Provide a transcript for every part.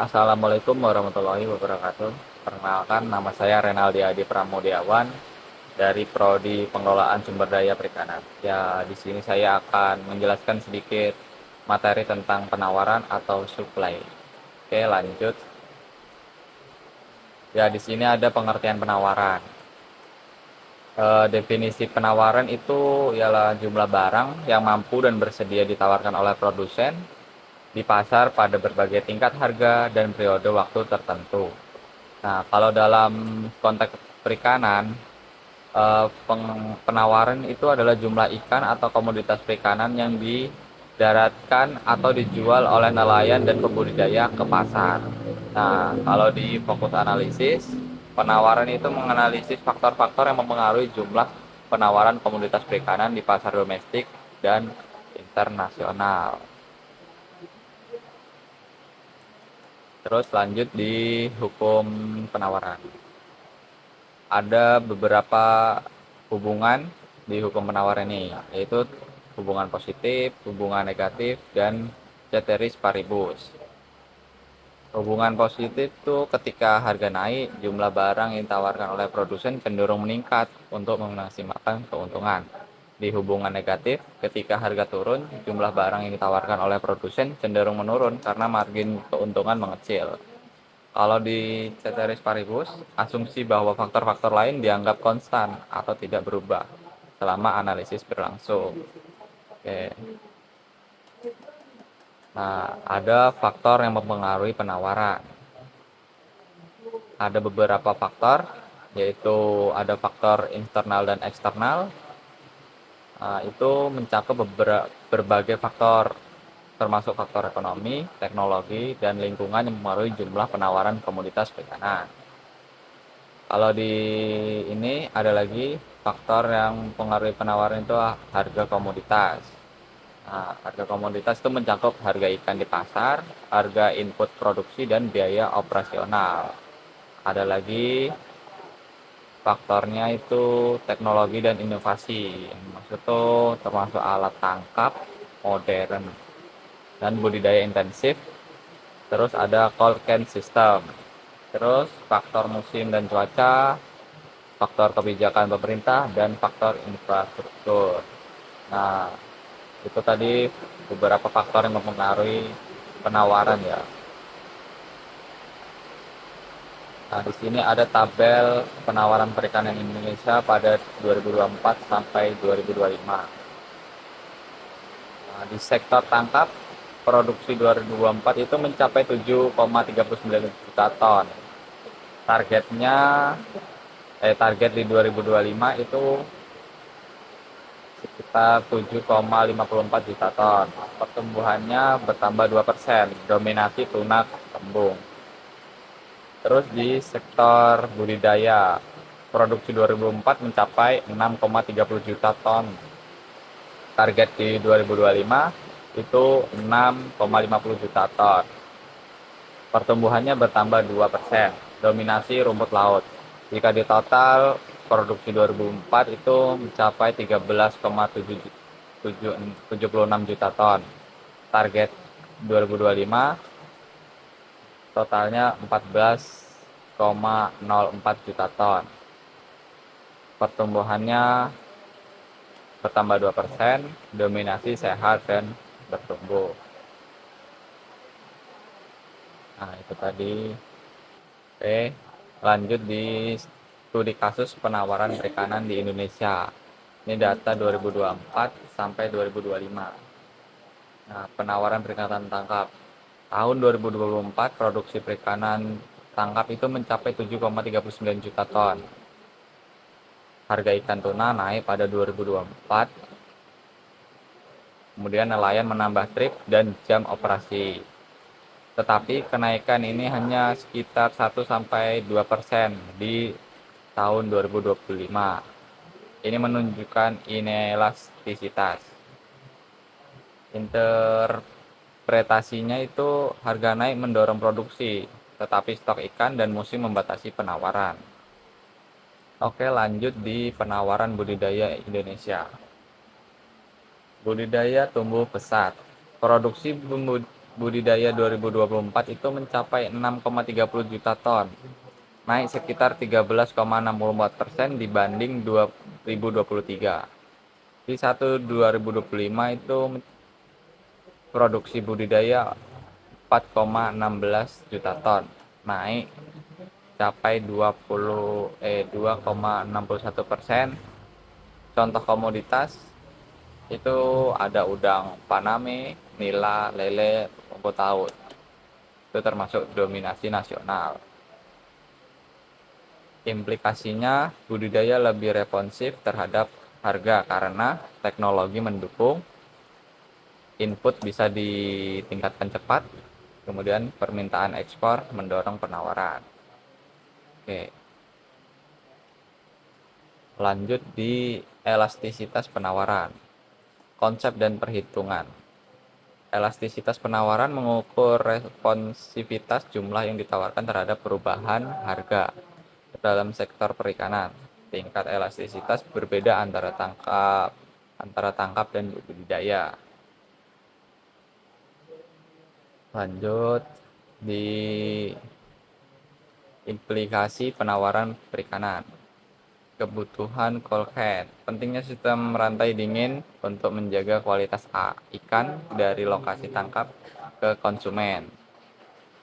Assalamualaikum warahmatullahi wabarakatuh. Perkenalkan, nama saya Renaldi Adi Pramudiawan dari Prodi Pengelolaan Sumber Daya Perikanan. Ya, di sini saya akan menjelaskan sedikit materi tentang penawaran atau supply. Oke, lanjut. Ya, di sini ada pengertian penawaran. Definisi penawaran itu ialah jumlah barang yang mampu dan bersedia ditawarkan oleh produsen di pasar pada berbagai tingkat harga dan periode waktu tertentu. Nah, kalau dalam konteks perikanan, penawaran itu adalah jumlah ikan atau komoditas perikanan yang didaratkan atau dijual oleh nelayan dan pembudidaya ke pasar. Nah, kalau di fokus analisis, penawaran itu menganalisis faktor-faktor yang mempengaruhi jumlah penawaran komoditas perikanan di pasar domestik dan internasional. Terus lanjut di hukum penawaran. Ada beberapa hubungan di hukum penawaran ini, yaitu hubungan positif, hubungan negatif, dan ceteris paribus. Hubungan positif itu ketika harga naik, jumlah barang yang ditawarkan oleh produsen cenderung meningkat untuk memaksimalkan keuntungan. Di hubungan negatif, ketika harga turun, jumlah barang yang ditawarkan oleh produsen cenderung menurun karena margin keuntungan mengecil. Kalau di ceteris paribus, asumsi bahwa faktor-faktor lain dianggap konstan atau tidak berubah selama analisis berlangsung. Oke. Nah, ada faktor yang mempengaruhi penawaran. Ada beberapa faktor, yaitu ada faktor internal dan eksternal. Nah, itu mencakup berbagai faktor, termasuk faktor ekonomi, teknologi, dan lingkungan yang mempengaruhi jumlah penawaran komoditas perikanan. Kalau di ini ada lagi faktor yang mempengaruhi penawaran itu harga komoditas. Nah, harga komoditas itu mencakup harga ikan di pasar, harga input produksi, dan biaya operasional. Ada lagi faktornya itu teknologi dan inovasi. Maksud itu termasuk alat tangkap modern dan budidaya intensif. Terus ada cold can system. Terus faktor musim dan cuaca, faktor kebijakan pemerintah, dan faktor infrastruktur. Nah, itu tadi beberapa faktor yang mempengaruhi penawaran ya. Nah, di sini ada tabel penawaran perikanan Indonesia pada 2024 sampai 2025. Nah, di sektor tangkap, produksi 2024 itu mencapai 7,39 juta ton. Targetnya target di 2025 itu sekitar 7,54 juta ton. Pertumbuhannya bertambah 2%, dominasi tuna kembung. Terus di sektor budidaya, produksi 2004 mencapai 6,30 juta ton. Target di 2025 itu 6,50 juta ton. Pertumbuhannya bertambah 2%, dominasi rumput laut. Jika di total, produksi 2004 itu mencapai 13,76 juta ton. Target 2025 totalnya 14,04 juta ton. Pertumbuhannya bertambah 2%, dominasi sehat dan bertumbuh. Nah, itu tadi. Oke, lanjut di studi kasus penawaran perikanan di Indonesia. Ini data 2024 sampai 2025. Nah, penawaran perikanan tangkap. Tahun 2024 produksi perikanan tangkap itu mencapai 7,39 juta ton. Harga ikan tuna naik pada 2024. Kemudian nelayan menambah trip dan jam operasi. Tetapi kenaikan ini hanya sekitar 1-2% di tahun 2025. Ini menunjukkan inelastisitas. Interpretasinya itu harga naik mendorong produksi, tetapi stok ikan dan musim membatasi penawaran. Oke, lanjut di penawaran budidaya Indonesia. Budidaya tumbuh pesat. Produksi budidaya 2024 itu mencapai 6,30 juta ton, naik sekitar 13,64% dibanding 2023. Di 2025 itu produksi budidaya 4,16 juta ton, naik capai 2,61%. Contoh komoditas itu ada udang Paname, nila, lele, rumput laut. Itu termasuk dominasi nasional. Implikasinya budidaya lebih responsif terhadap harga karena teknologi mendukung, input bisa ditingkatkan cepat, kemudian permintaan ekspor mendorong penawaran. Oke, lanjut di elastisitas penawaran, konsep dan perhitungan. Elastisitas penawaran mengukur responsivitas jumlah yang ditawarkan terhadap perubahan harga dalam sektor perikanan. Tingkat elastisitas berbeda antara tangkap dan budidaya. Lanjut di implikasi penawaran perikanan. Kebutuhan cold-head. Pentingnya sistem rantai dingin untuk menjaga kualitas ikan dari lokasi tangkap ke konsumen.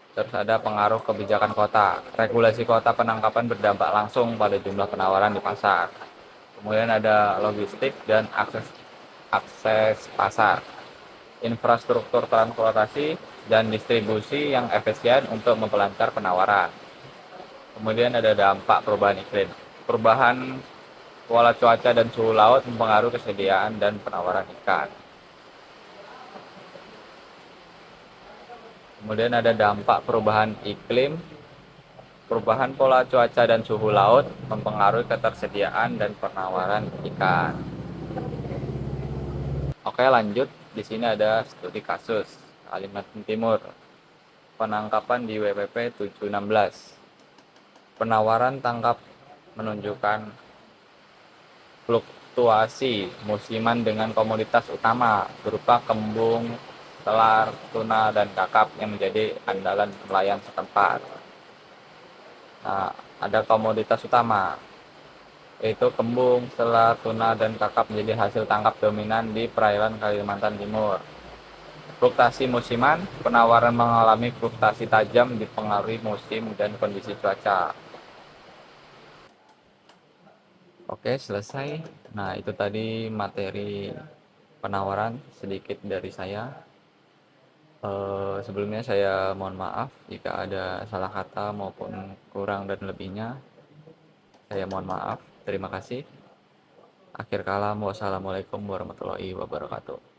Terus ada pengaruh kebijakan kota. Regulasi kota penangkapan berdampak langsung pada jumlah penawaran di pasar. Kemudian ada logistik dan akses pasar. Infrastruktur transportasi dan distribusi yang efisien untuk memperlancar penawaran. Kemudian ada dampak perubahan iklim. Perubahan pola cuaca dan suhu laut mempengaruhi kesediaan dan penawaran ikan. Kemudian ada dampak perubahan iklim. Perubahan pola cuaca dan suhu laut mempengaruhi ketersediaan dan penawaran ikan. Oke, lanjut. Di sini ada studi kasus Kalimantan Timur. Penangkapan di WPP 716. Penawaran tangkap menunjukkan fluktuasi musiman dengan komoditas utama berupa kembung, telar, tuna, dan kakap yang menjadi andalan nelayan setempat. Nah, ada komoditas utama, yaitu kembung, telar, tuna, dan kakap menjadi hasil tangkap dominan di perairan Kalimantan Timur. Fluktuasi musiman, penawaran mengalami fluktuasi tajam dipengaruhi musim dan kondisi cuaca. Oke, selesai. Nah, itu tadi materi penawaran sedikit dari saya. Sebelumnya saya mohon maaf jika ada salah kata maupun kurang dan lebihnya. Saya mohon maaf. Terima kasih. Akhir kalam, wassalamualaikum warahmatullahi wabarakatuh.